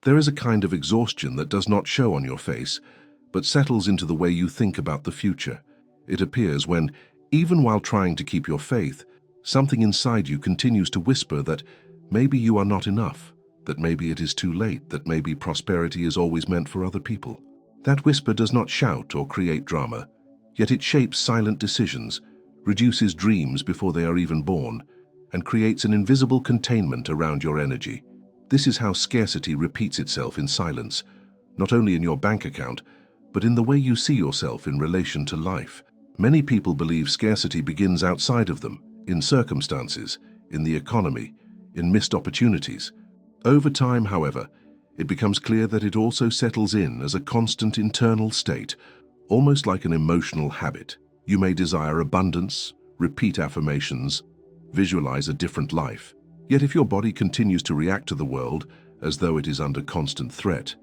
There is a kind of exhaustion that does not show on your face, but settles into the way you think about the future. It appears when, even while trying to keep your faith, something inside you continues to whisper that maybe you are not enough, that maybe it is too late, that maybe prosperity is always meant for other people. That whisper does not shout or create drama, yet it shapes silent decisions, reduces dreams before they are even born, and creates an invisible containment around your energy. This is how scarcity repeats itself in silence, not only in your bank account, but in the way you see yourself in relation to life. Many people believe scarcity begins outside of them, in circumstances, in the economy, in missed opportunities. Over time, however, it becomes clear that it also settles in as a constant internal state, almost like an emotional habit. You may desire abundance, repeat affirmations, visualize a different life. Yet if your body continues to react to the world as though it is under constant threat,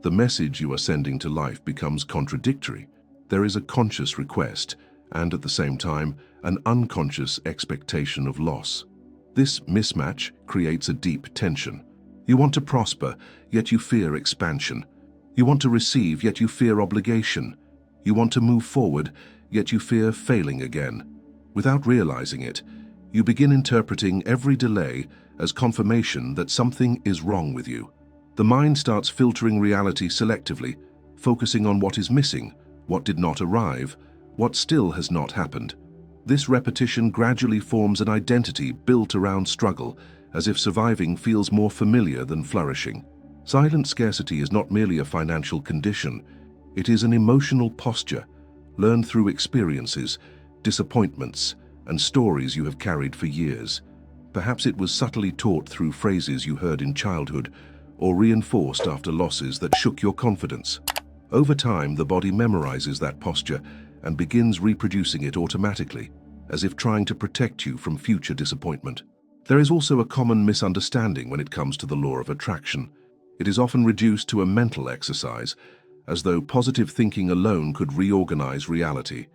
the message you are sending to life becomes contradictory. There is a conscious request and, at the same time, an unconscious expectation of loss. This mismatch creates a deep tension. You want to prosper, yet you fear expansion. You want to receive, yet you fear obligation. You want to move forward, yet you fear failing again. Without realizing it, you begin interpreting every delay as confirmation that something is wrong with you. The mind starts filtering reality selectively, focusing on what is missing, what did not arrive, what still has not happened. This repetition gradually forms an identity built around struggle, as if surviving feels more familiar than flourishing. Silent scarcity is not merely a financial condition, it is an emotional posture, learned through experiences, disappointments, and stories you have carried for years. Perhaps it was subtly taught through phrases you heard in childhood, or reinforced after losses that shook your confidence. Over time, the body memorizes that posture and begins reproducing it automatically, as if trying to protect you from future disappointment. There is also a common misunderstanding when it comes to the law of attraction. It is often reduced to a mental exercise, as though positive thinking alone could reorganize reality.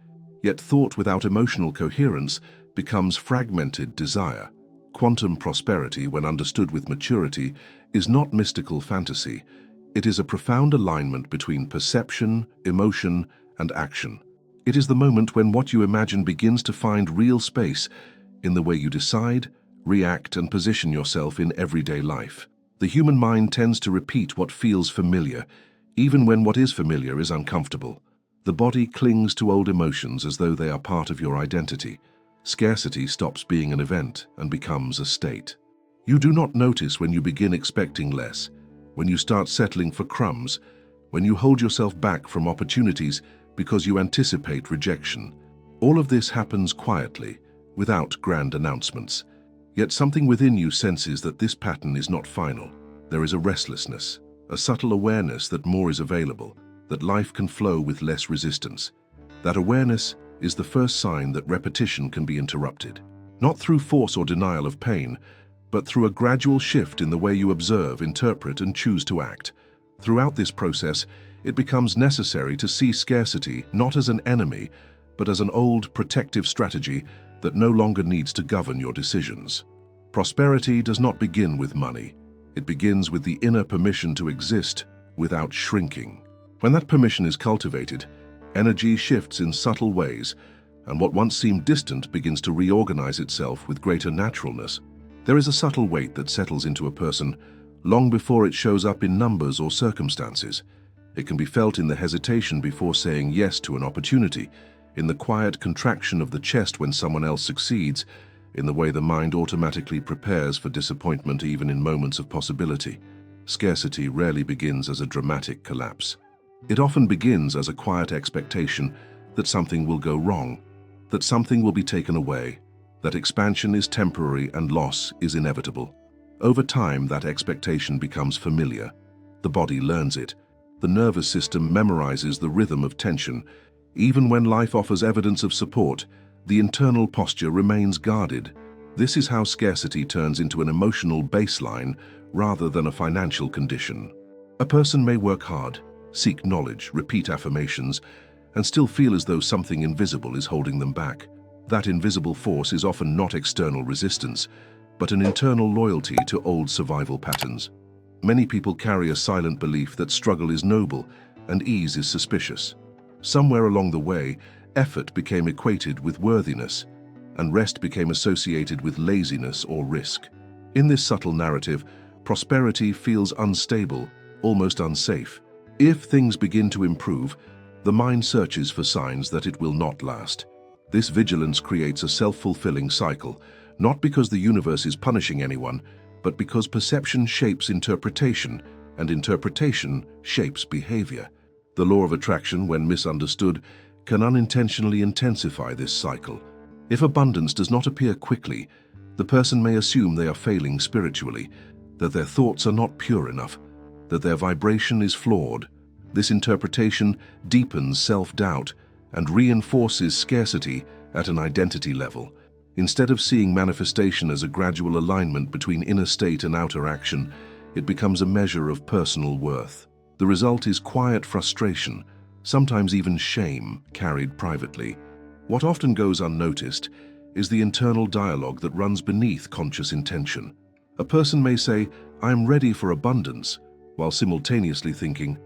Yet thought without emotional coherence becomes fragmented desire. Quantum prosperity, when understood with maturity, is not mystical fantasy. It is a profound alignment between perception, emotion, and action. It is the moment when what you imagine begins to find real space in the way you decide, react, and position yourself in everyday life. The human mind tends to repeat what feels familiar, even when what is familiar is uncomfortable. The body clings to old emotions as though they are part of your identity. Scarcity stops being an event and becomes a state. You do not notice when you begin expecting less, when you start settling for crumbs, when you hold yourself back from opportunities because you anticipate rejection. All of this happens quietly, without grand announcements. Yet something within you senses that this pattern is not final. There is a restlessness, a subtle awareness that more is available, that life can flow with less resistance. That awareness is the first sign that repetition can be interrupted, not through force or denial of pain, but through a gradual shift in the way you observe, interpret, and choose to act. Throughout this process, it becomes necessary to see scarcity not as an enemy, but as an old protective strategy that no longer needs to govern your decisions. Prosperity does not begin with money. It begins with the inner permission to exist without shrinking. When that permission is cultivated, energy shifts in subtle ways, and what once seemed distant begins to reorganize itself with greater naturalness. There is a subtle weight that settles into a person long before it shows up in numbers or circumstances. It can be felt in the hesitation before saying yes to an opportunity, in the quiet contraction of the chest when someone else succeeds, in the way the mind automatically prepares for disappointment even in moments of possibility. Scarcity rarely begins as a dramatic collapse. It often begins as a quiet expectation that something will go wrong, that something will be taken away, that expansion is temporary and loss is inevitable. Over time, that expectation becomes familiar. The body learns it. The nervous system memorizes the rhythm of tension. Even when life offers evidence of support, the internal posture remains guarded. This is how scarcity turns into an emotional baseline rather than a financial condition. A person may work hard, seek knowledge, repeat affirmations, and still feel as though something invisible is holding them back. That invisible force is often not external resistance, but an internal loyalty to old survival patterns. Many people carry a silent belief that struggle is noble and ease is suspicious. Somewhere along the way, effort became equated with worthiness, and rest became associated with laziness or risk. In this subtle narrative, prosperity feels unstable, almost unsafe. If things begin to improve, the mind searches for signs that it will not last. This vigilance creates a self-fulfilling cycle, not because the universe is punishing anyone, but because perception shapes interpretation, and interpretation shapes behavior. The law of attraction, when misunderstood, can unintentionally intensify this cycle. If abundance does not appear quickly, the person may assume they are failing spiritually, that their thoughts are not pure enough, that their vibration is flawed. This interpretation deepens self-doubt and reinforces scarcity at an identity level. Instead of seeing manifestation as a gradual alignment between inner state and outer action, it becomes a measure of personal worth. The result is quiet frustration, sometimes even shame, carried privately. What often goes unnoticed is the internal dialogue that runs beneath conscious intention. A person may say, "I'm ready for abundance," while simultaneously thinking,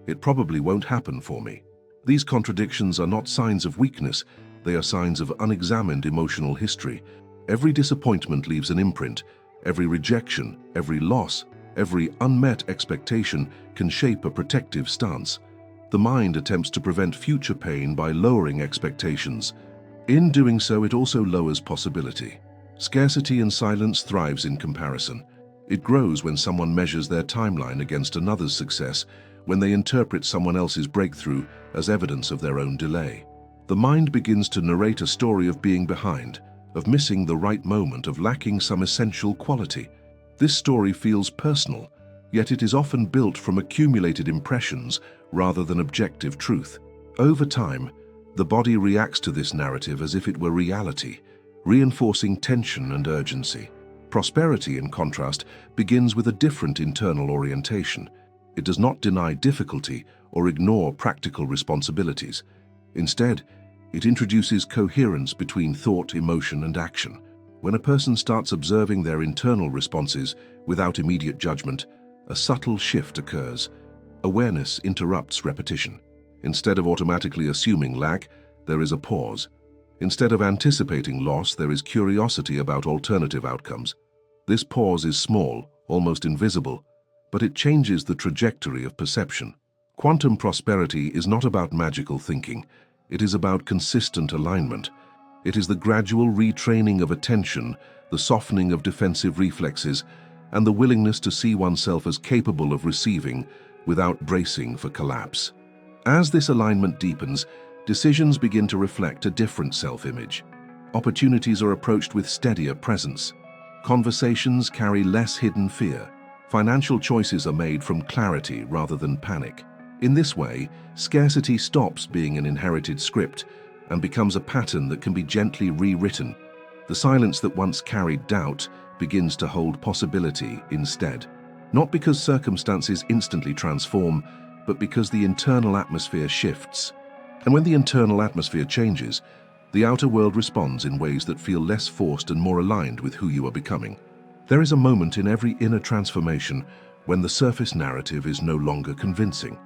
"It probably won't happen for me." These contradictions are not signs of weakness, they are signs of unexamined emotional history. Every disappointment leaves an imprint. Every rejection, every loss, every unmet expectation can shape a protective stance. The mind attempts to prevent future pain by lowering expectations. In doing so, it also lowers possibility. Scarcity and silence thrives in comparison. It grows when someone measures their timeline against another's success, when they interpret someone else's breakthrough as evidence of their own delay. The mind begins to narrate a story of being behind, of missing the right moment, of lacking some essential quality. This story feels personal, yet it is often built from accumulated impressions rather than objective truth. Over time, the body reacts to this narrative as if it were reality, reinforcing tension and urgency. Prosperity, in contrast, begins with a different internal orientation. It does not deny difficulty or ignore practical responsibilities. Instead, it introduces coherence between thought, emotion, and action. When a person starts observing their internal responses without immediate judgment, a subtle shift occurs. Awareness interrupts repetition. Instead of automatically assuming lack, there is a pause. Instead of anticipating loss, there is curiosity about alternative outcomes. This pause is small, almost invisible, but it changes the trajectory of perception. Quantum prosperity is not about magical thinking. It is about consistent alignment. It is the gradual retraining of attention, the softening of defensive reflexes, and the willingness to see oneself as capable of receiving without bracing for collapse. As this alignment deepens, decisions begin to reflect a different self-image. Opportunities are approached with steadier presence. Conversations carry less hidden fear. Financial choices are made from clarity rather than panic. In this way, scarcity stops being an inherited script and becomes a pattern that can be gently rewritten. The silence that once carried doubt begins to hold possibility instead. Not because circumstances instantly transform, but because the internal atmosphere shifts. And when the internal atmosphere changes, the outer world responds in ways that feel less forced and more aligned with who you are becoming. There is a moment in every inner transformation when the surface narrative is no longer convincing.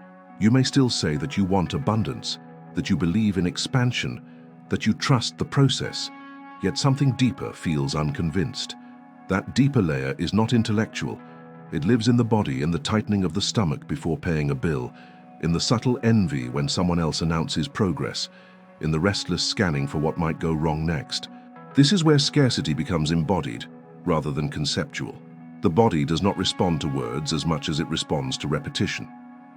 You may still say that you want abundance, that you believe in expansion, that you trust the process, yet something deeper feels unconvinced. That deeper layer is not intellectual. It lives in the body, in the tightening of the stomach before paying a bill, in the subtle envy when someone else announces progress, in the restless scanning for what might go wrong next. This is where scarcity becomes embodied, rather than conceptual. The body does not respond to words as much as it responds to repetition.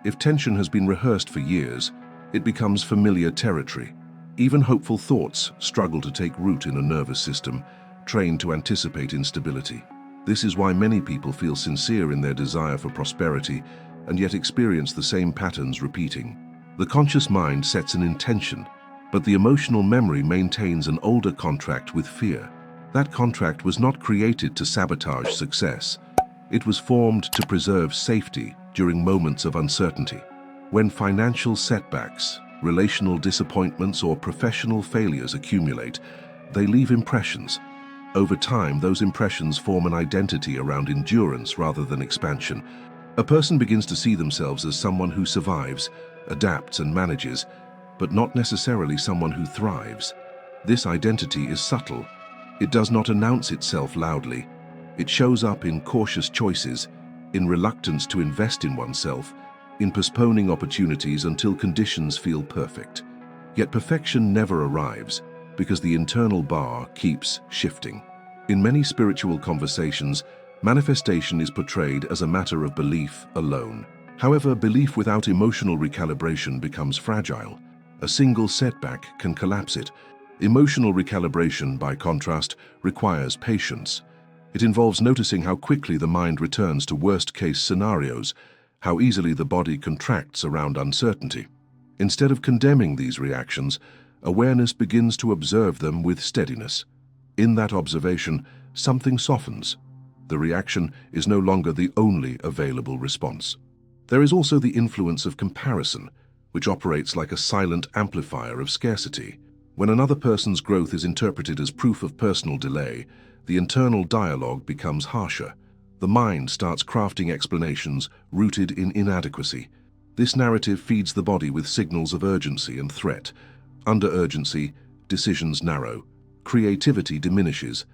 If tension has been rehearsed for years, it becomes familiar territory. Even hopeful thoughts struggle to take root in a nervous system trained to anticipate instability. This is why many people feel sincere in their desire for prosperity and yet experience the same patterns repeating. The conscious mind sets an intention, but the emotional memory maintains an older contract with fear. That contract was not created to sabotage success. It was formed to preserve safety during moments of uncertainty. When financial setbacks, relational disappointments, or professional failures accumulate, they leave impressions. Over time, those impressions form an identity around endurance rather than expansion. A person begins to see themselves as someone who survives, adapts and manages, but not necessarily someone who thrives. This identity is subtle. It does not announce itself loudly. It shows up in cautious choices, in reluctance to invest in oneself, in postponing opportunities until conditions feel perfect. Yet perfection never arrives, because the internal bar keeps shifting. In many spiritual conversations, manifestation is portrayed as a matter of belief alone. However, belief without emotional recalibration becomes fragile. A single setback can collapse it. Emotional recalibration, by contrast, requires patience. It involves noticing how quickly the mind returns to worst-case scenarios, how easily the body contracts around uncertainty. Instead of condemning these reactions, awareness begins to observe them with steadiness. In that observation, something softens. The reaction is no longer the only available response. There is also the influence of comparison, which operates like a silent amplifier of scarcity. When another person's growth is interpreted as proof of personal delay, the internal dialogue becomes harsher. The mind starts crafting explanations rooted in inadequacy. This narrative feeds the body with signals of urgency and threat. Under urgency, decisions narrow. Creativity diminishes.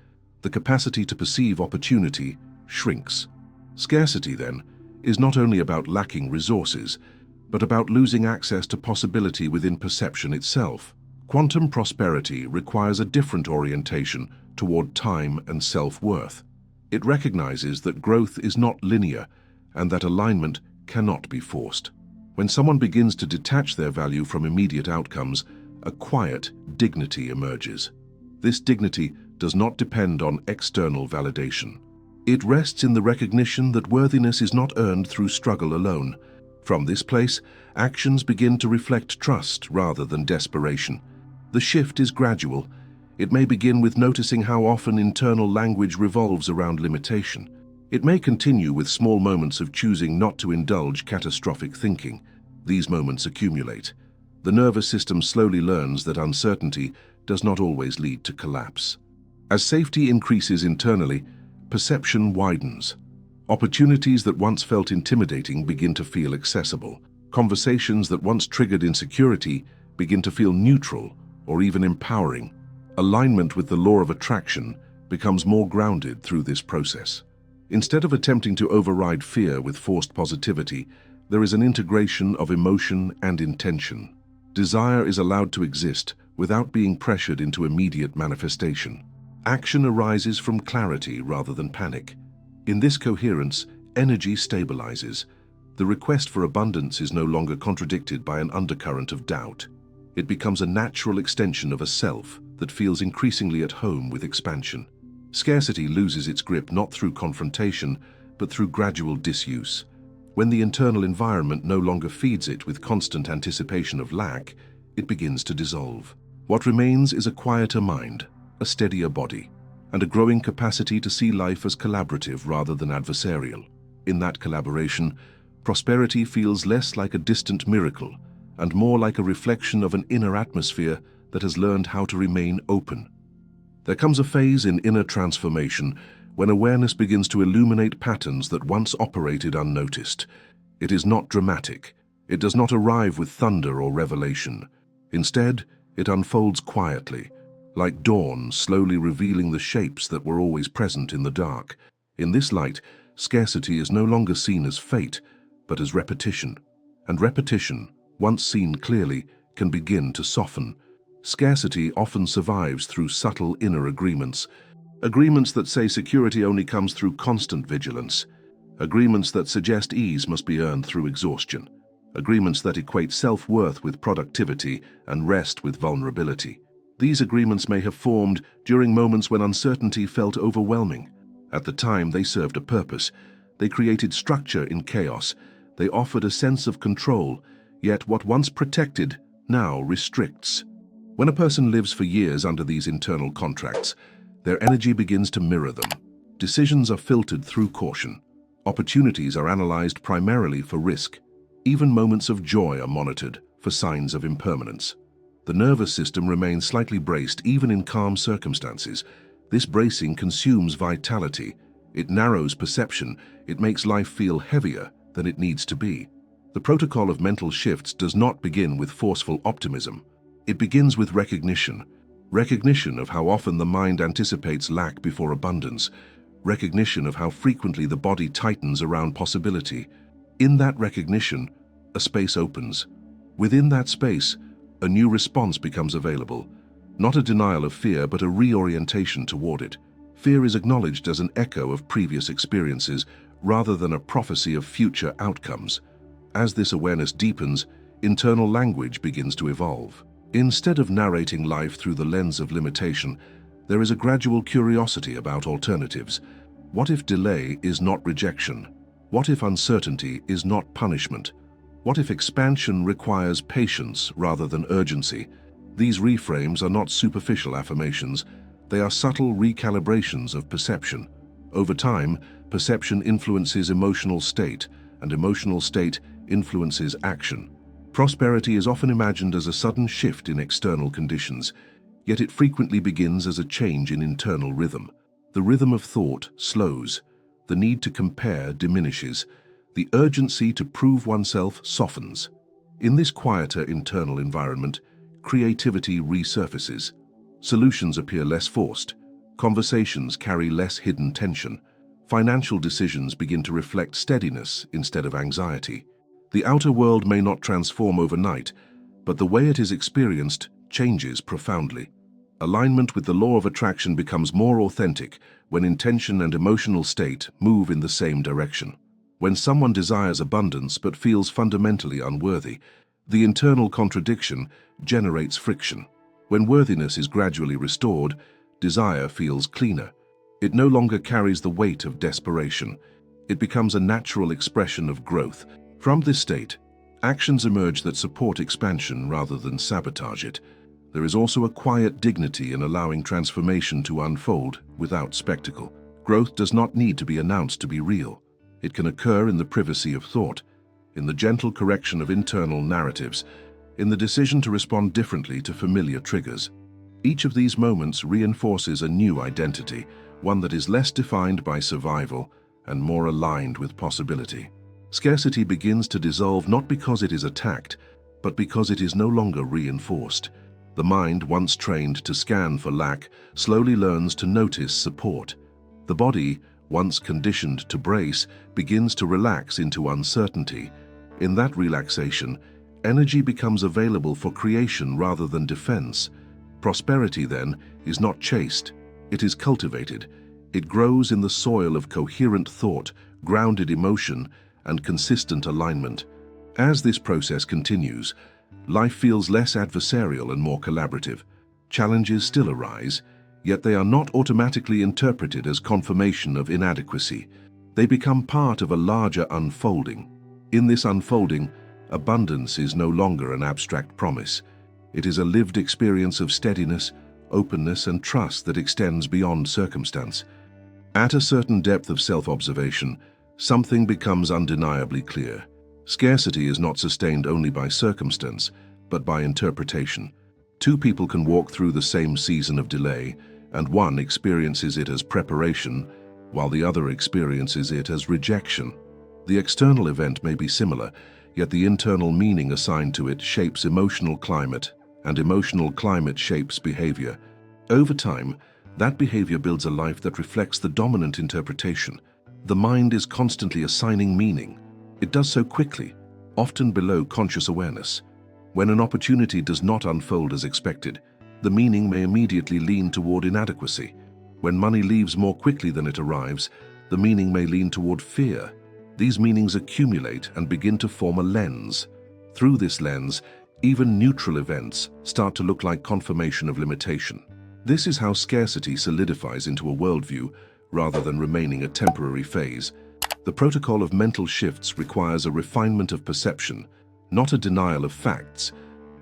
The capacity to perceive opportunity shrinks. Scarcity, then, is not only about lacking resources, but about losing access to possibility within perception itself. Quantum prosperity requires a different orientation toward time and self-worth. It recognizes that growth is not linear and that alignment cannot be forced. When someone begins to detach their value from immediate outcomes, a quiet dignity emerges. This dignity does not depend on external validation. It rests in the recognition that worthiness is not earned through struggle alone. From this place, actions begin to reflect trust rather than desperation. The shift is gradual. It may begin with noticing how often internal language revolves around limitation. It may continue with small moments of choosing not to indulge catastrophic thinking. These moments accumulate. The nervous system slowly learns that uncertainty does not always lead to collapse. As safety increases internally, perception widens. Opportunities that once felt intimidating begin to feel accessible. Conversations that once triggered insecurity begin to feel neutral or even empowering. Alignment with the law of attraction becomes more grounded through this process. Instead of attempting to override fear with forced positivity, there is an integration of emotion and intention. Desire is allowed to exist without being pressured into immediate manifestation. Action arises from clarity rather than panic. In this coherence, energy stabilizes. The request for abundance is no longer contradicted by an undercurrent of doubt. It becomes a natural extension of a self that feels increasingly at home with expansion. Scarcity loses its grip not through confrontation, but through gradual disuse. When the internal environment no longer feeds it with constant anticipation of lack, it begins to dissolve. What remains is a quieter mind, a steadier body, and a growing capacity to see life as collaborative rather than adversarial. In that collaboration, prosperity feels less like a distant miracle and more like a reflection of an inner atmosphere that has learned how to remain open. There comes a phase in inner transformation when awareness begins to illuminate patterns that once operated unnoticed. It is not dramatic. It does not arrive with thunder or revelation. Instead, it unfolds quietly, like dawn slowly revealing the shapes that were always present in the dark. In this light, scarcity is no longer seen as fate, but as repetition. And repetition, once seen clearly, can begin to soften. Scarcity often survives through subtle inner agreements. Agreements that say security only comes through constant vigilance. Agreements that suggest ease must be earned through exhaustion. Agreements that equate self-worth with productivity and rest with vulnerability. These agreements may have formed during moments when uncertainty felt overwhelming. At the time, they served a purpose. They created structure in chaos. They offered a sense of control, yet what once protected now restricts. When a person lives for years under these internal contracts, their energy begins to mirror them. Decisions are filtered through caution. Opportunities are analyzed primarily for risk. Even moments of joy are monitored for signs of impermanence. The nervous system remains slightly braced even in calm circumstances. This bracing consumes vitality. It narrows perception. It makes life feel heavier than it needs to be. The protocol of mental shifts does not begin with forceful optimism. It begins with recognition. Recognition of how often the mind anticipates lack before abundance. Recognition of how frequently the body tightens around possibility. In that recognition, a space opens. Within that space, a new response becomes available. Not a denial of fear, but a reorientation toward it. Fear is acknowledged as an echo of previous experiences rather than a prophecy of future outcomes. As this awareness deepens, internal language begins to evolve. Instead of narrating life through the lens of limitation, there is a gradual curiosity about alternatives. What if delay is not rejection? What if uncertainty is not punishment? What if expansion requires patience rather than urgency? These reframes are not superficial affirmations. They are subtle recalibrations of perception. Over time, perception influences emotional state, and emotional state influences action. Prosperity is often imagined as a sudden shift in external conditions, yet it frequently begins as a change in internal rhythm. The rhythm of thought slows, the need to compare diminishes, the urgency to prove oneself softens. In this quieter internal environment, creativity resurfaces. Solutions appear less forced, conversations carry less hidden tension, financial decisions begin to reflect steadiness instead of anxiety. The outer world may not transform overnight, but the way it is experienced changes profoundly. Alignment with the law of attraction becomes more authentic when intention and emotional state move in the same direction. When someone desires abundance but feels fundamentally unworthy, the internal contradiction generates friction. When worthiness is gradually restored, desire feels cleaner. It no longer carries the weight of desperation. It becomes a natural expression of growth. From this state, actions emerge that support expansion rather than sabotage it. There is also a quiet dignity in allowing transformation to unfold without spectacle. Growth does not need to be announced to be real. It can occur in the privacy of thought, in the gentle correction of internal narratives, in the decision to respond differently to familiar triggers. Each of these moments reinforces a new identity, one that is less defined by survival and more aligned with possibility. Scarcity begins to dissolve not because it is attacked, but because it is no longer reinforced. The mind, once trained to scan for lack, slowly learns to notice support. The body, once conditioned to brace, begins to relax into uncertainty. In that relaxation, energy becomes available for creation rather than defense. Prosperity, then, is not chased. It is cultivated. It grows in the soil of coherent thought, grounded emotion, and consistent alignment. As this process continues, life feels less adversarial and more collaborative. Challenges still arise, yet they are not automatically interpreted as confirmation of inadequacy. They become part of a larger unfolding. In this unfolding, abundance is no longer an abstract promise. It is a lived experience of steadiness, openness, and trust that extends beyond circumstance. At a certain depth of self-observation, something becomes undeniably clear. Scarcity is not sustained only by circumstance, but by interpretation. Two people can walk through the same season of delay, and one experiences it as preparation, while the other experiences it as rejection. The external event may be similar, yet the internal meaning assigned to it shapes emotional climate, and emotional climate shapes behavior. Over time, that behavior builds a life that reflects the dominant interpretation. The mind is constantly assigning meaning. It does so quickly, often below conscious awareness. When an opportunity does not unfold as expected, the meaning may immediately lean toward inadequacy. When money leaves more quickly than it arrives, the meaning may lean toward fear. These meanings accumulate and begin to form a lens. Through this lens, even neutral events start to look like confirmation of limitation. This is how scarcity solidifies into a worldview rather than remaining a temporary phase. The protocol of mental shifts requires a refinement of perception, not a denial of facts,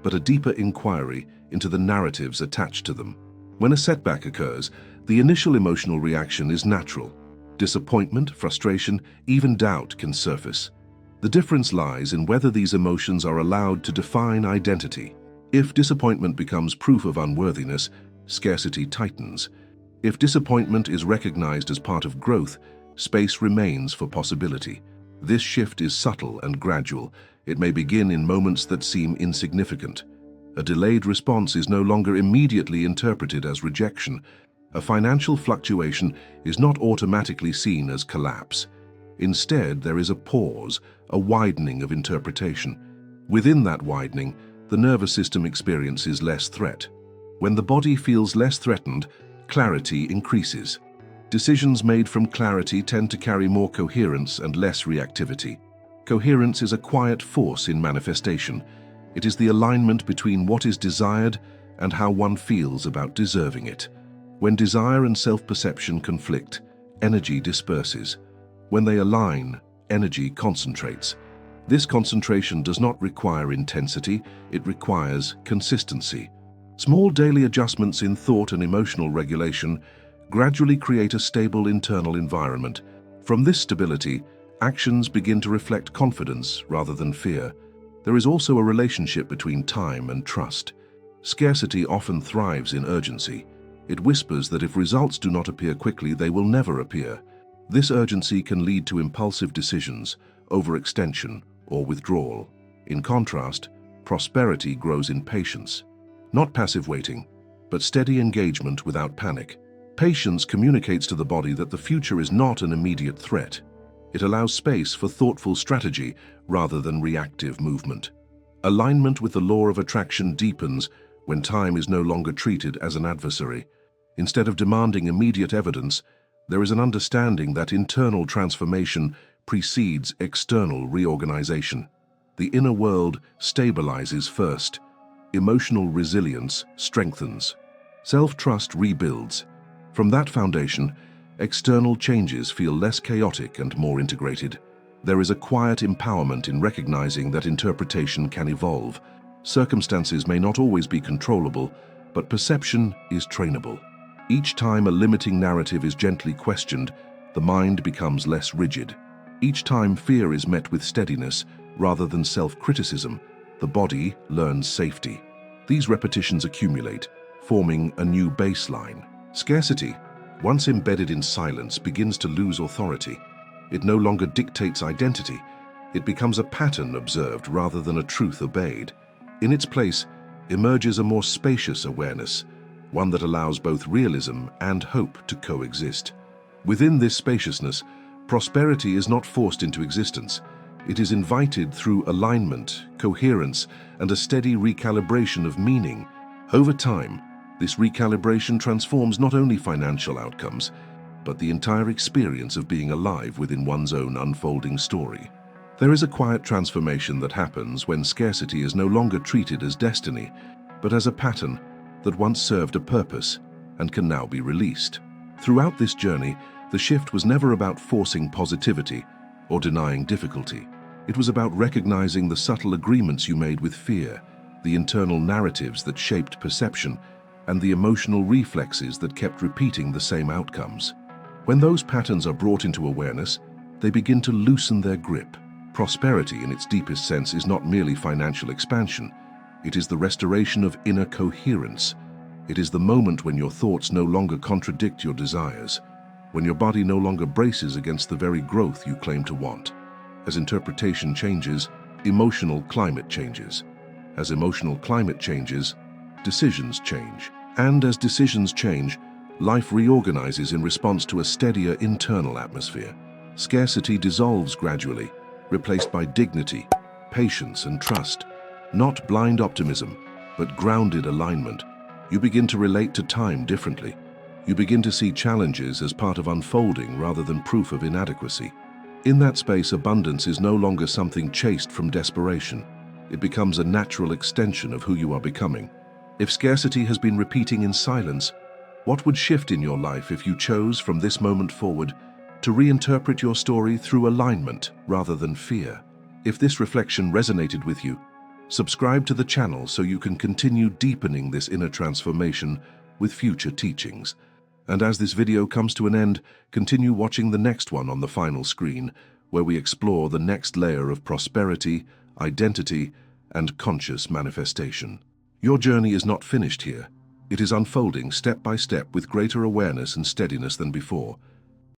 but a deeper inquiry into the narratives attached to them. When a setback occurs, the initial emotional reaction is natural. Disappointment, frustration, even doubt can surface. The difference lies in whether these emotions are allowed to define identity. If disappointment becomes proof of unworthiness, scarcity tightens. If disappointment is recognized as part of growth, space remains for possibility. This shift is subtle and gradual. It may begin in moments that seem insignificant. A delayed response is no longer immediately interpreted as rejection. A financial fluctuation is not automatically seen as collapse. Instead, there is a pause, a widening of interpretation. Within that widening, the nervous system experiences less threat. When the body feels less threatened, clarity increases. Decisions made from clarity tend to carry more coherence and less reactivity. Coherence is a quiet force in manifestation. It is the alignment between what is desired and how one feels about deserving it. When desire and self-perception conflict, energy disperses. When they align, energy concentrates. This concentration does not require intensity, it requires consistency. Small daily adjustments in thought and emotional regulation gradually create a stable internal environment. From this stability, actions begin to reflect confidence rather than fear. There is also a relationship between time and trust. Scarcity often thrives in urgency. It whispers that if results do not appear quickly, they will never appear. This urgency can lead to impulsive decisions, overextension, or withdrawal. In contrast, prosperity grows in patience. Not passive waiting, but steady engagement without panic. Patience communicates to the body that the future is not an immediate threat. It allows space for thoughtful strategy rather than reactive movement. Alignment with the law of attraction deepens when time is no longer treated as an adversary. Instead of demanding immediate evidence, there is an understanding that internal transformation precedes external reorganization. The inner world stabilizes first. Emotional resilience strengthens. Self-trust rebuilds. From that foundation, external changes feel less chaotic and more integrated. There is a quiet empowerment in recognizing that interpretation can evolve. Circumstances may not always be controllable, but perception is trainable. Each time a limiting narrative is gently questioned, the mind becomes less rigid. Each time fear is met with steadiness rather than self-criticism, the body learns safety. These repetitions accumulate, forming a new baseline. Scarcity, once embedded in silence, begins to lose authority. It no longer dictates identity. It becomes a pattern observed rather than a truth obeyed. In its place emerges a more spacious awareness, one that allows both realism and hope to coexist. Within this spaciousness, prosperity is not forced into existence. It is invited through alignment, coherence, and a steady recalibration of meaning. Over time, this recalibration transforms not only financial outcomes, but the entire experience of being alive within one's own unfolding story. There is a quiet transformation that happens when scarcity is no longer treated as destiny, but as a pattern that once served a purpose and can now be released. Throughout this journey, the shift was never about forcing positivity or denying difficulty. It was about recognizing the subtle agreements you made with fear, the internal narratives that shaped perception, and the emotional reflexes that kept repeating the same outcomes. When those patterns are brought into awareness, they begin to loosen their grip. Prosperity, in its deepest sense, is not merely financial expansion. It is the restoration of inner coherence. It is the moment when your thoughts no longer contradict your desires, when your body no longer braces against the very growth you claim to want. As interpretation changes, emotional climate changes. As emotional climate changes, decisions change. And as decisions change, life reorganizes in response to a steadier internal atmosphere. Scarcity dissolves gradually, replaced by dignity, patience, and trust. Not blind optimism, but grounded alignment. You begin to relate to time differently. You begin to see challenges as part of unfolding rather than proof of inadequacy. In that space, abundance is no longer something chased from desperation. It becomes a natural extension of who you are becoming. If scarcity has been repeating in silence, what would shift in your life if you chose, from this moment forward, to reinterpret your story through alignment rather than fear? If this reflection resonated with you, subscribe to the channel so you can continue deepening this inner transformation with future teachings. And as this video comes to an end, continue watching the next one on the final screen, where we explore the next layer of prosperity, identity, and conscious manifestation. Your journey is not finished here. It is unfolding step by step with greater awareness and steadiness than before.